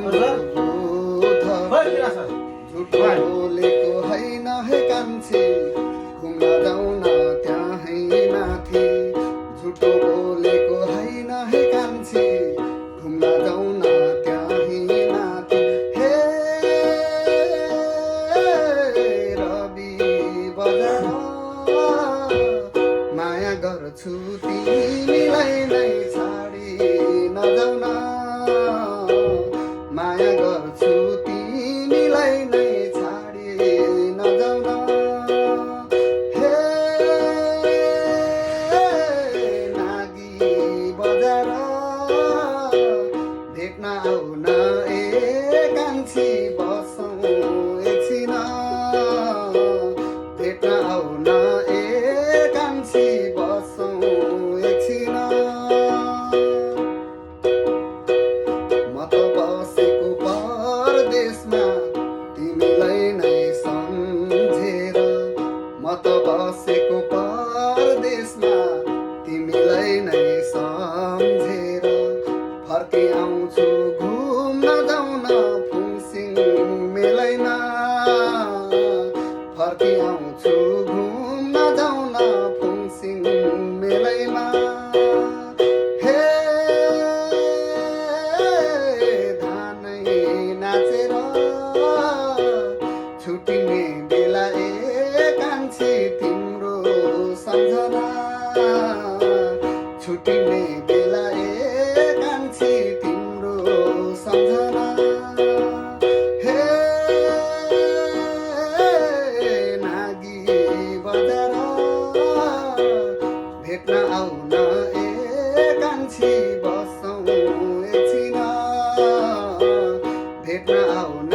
बोध झुटो बोलेको होइन हे कान्छी घुम्न जाउँ न त्यहाँ माथि झुटो बोलेको होइन हे कान्छी घुम्न जाउँ न त्यहाँ माथि हे रवि बजार माया गर्छु तिमीलाई नै छाडी नजाऊ न माया गर्छु तिमीलाई नै छाडी नजाऊ न हे नागी बजार भेट्न आउन ए कान्छी बसौँ एकछिन भेट्न आउन ए कान्छी बसौँ एकछिन म त बसेको परदेशमा तिमीलाई नै सम्झेर म त बसेको परदेशमा तिमीलाई नै सम्झेर फर्के आउँछु घुम्न जाउन फुङसिङ मेलैमा फर्के आउँछु घुम्न जाउन फुङसिङ मेलैमा हे धानै नाचेर छुटिने बेला ए कान्छी तिम्रो सम्झना छुटिने बेला ए कान्छी तिम्रो सम्झना हे नागी बजार भेट्न आउन ए कान्छी बसौँ एकछिन भेट्न आउन